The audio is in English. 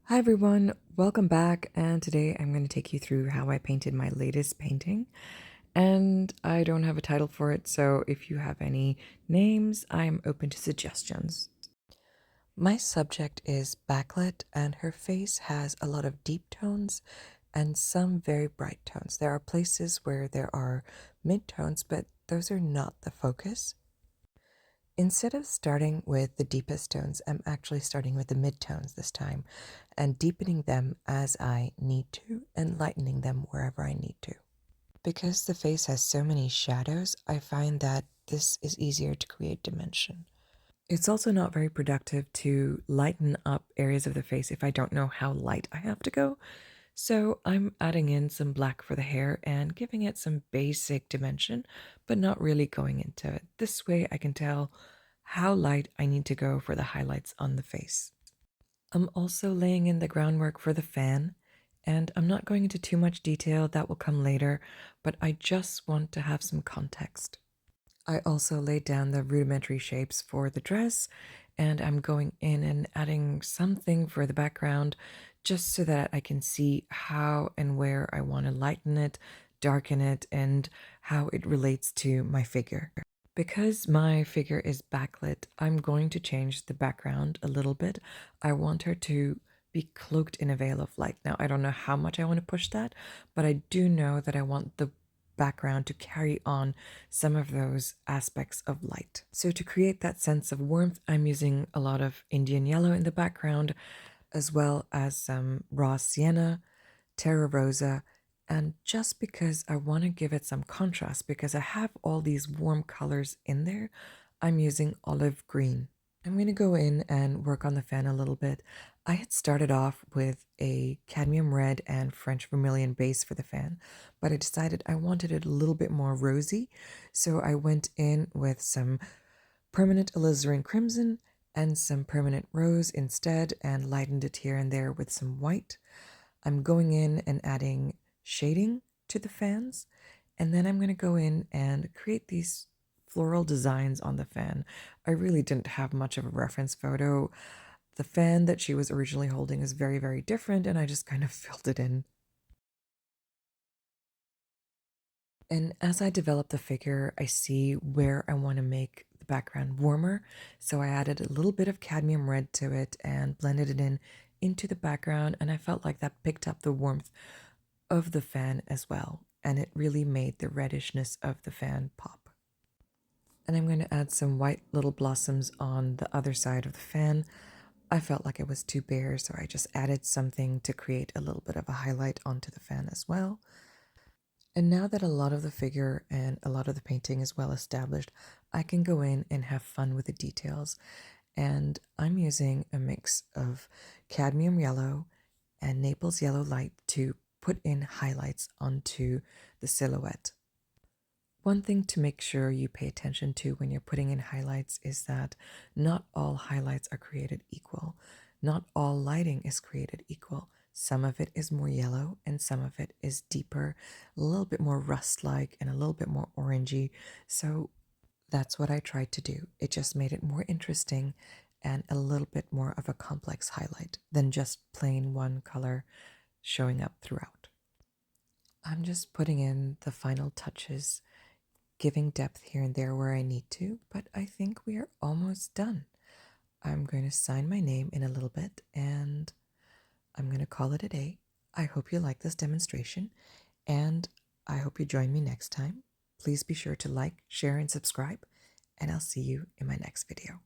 Hi everyone, welcome back, and today I'm going to take you through how I painted my latest painting. And I don't have a title for it, so if you have any names, I'm open to suggestions. My subject is backlit, and her face has a lot of deep tones and some very bright tones. There are places where there are mid-tones, but those are not the focus. Instead of starting with the deepest tones, I'm actually starting with the midtones this time and deepening them as I need to and lightening them wherever I need to. Because the face has so many shadows, I find that this is easier to create dimension. It's also not very productive to lighten up areas of the face if I don't know how light I have to go. So I'm adding in some black for the hair and giving it some basic dimension, but not really going into it. This way I can tell how light I need to go for the highlights on the face. I'm also laying in the groundwork for the fan, and I'm not going into too much detail, that will come later, but I just want to have some context. I also laid down the rudimentary shapes for the dress, and I'm going in and adding something for the background just so that I can see how and where I want to lighten it, darken it, and how it relates to my figure. Because my figure is backlit, I'm going to change the background a little bit. I want her to be cloaked in a veil of light. Now, I don't know how much I want to push that, but I do know that I want the background to carry on some of those aspects of light. So to create that sense of warmth, I'm using a lot of Indian yellow in the background, as well as some raw sienna, terra rosa, and just because I want to give it some contrast, because I have all these warm colors in there, I'm using olive green. I'm going to go in and work on the fan a little bit. I had started off with a cadmium red and French vermilion base for the fan, but I decided I wanted it a little bit more rosy, so I went in with some permanent alizarin crimson and some permanent rose instead and lightened it here and there with some white. I'm going in and adding shading to the fans, and then I'm going to go in and create these floral designs on the fan. I really didn't have much of a reference photo. The fan that she was originally holding is very, very different, and I just kind of filled it in. And as I develop the figure, I see where I want to make the background warmer, so I added a little bit of cadmium red to it and blended it in into the background, and I felt like that picked up the warmth of the fan as well, and it really made the reddishness of the fan pop. And I'm going to add some white little blossoms on the other side of the fan. I felt like it was too bare, so I just added something to create a little bit of a highlight onto the fan as well. And now that a lot of the figure and a lot of the painting is well established, I can go in and have fun with the details. And I'm using a mix of cadmium yellow and Naples yellow light to put in highlights onto the silhouette. One thing to make sure you pay attention to when you're putting in highlights is that not all highlights are created equal. Not all lighting is created equal. Some of it is more yellow and some of it is deeper, a little bit more rust-like and a little bit more orangey. So that's what I tried to do. It just made it more interesting and a little bit more of a complex highlight than just plain one color showing up throughout. I'm just putting in the final touches, giving depth here and there where I need to, but I think we are almost done. I'm going to sign my name in a little bit and I'm going to call it a day. I hope you like this demonstration and I hope you join me next time. Please be sure to like, share, and subscribe, and I'll see you in my next video.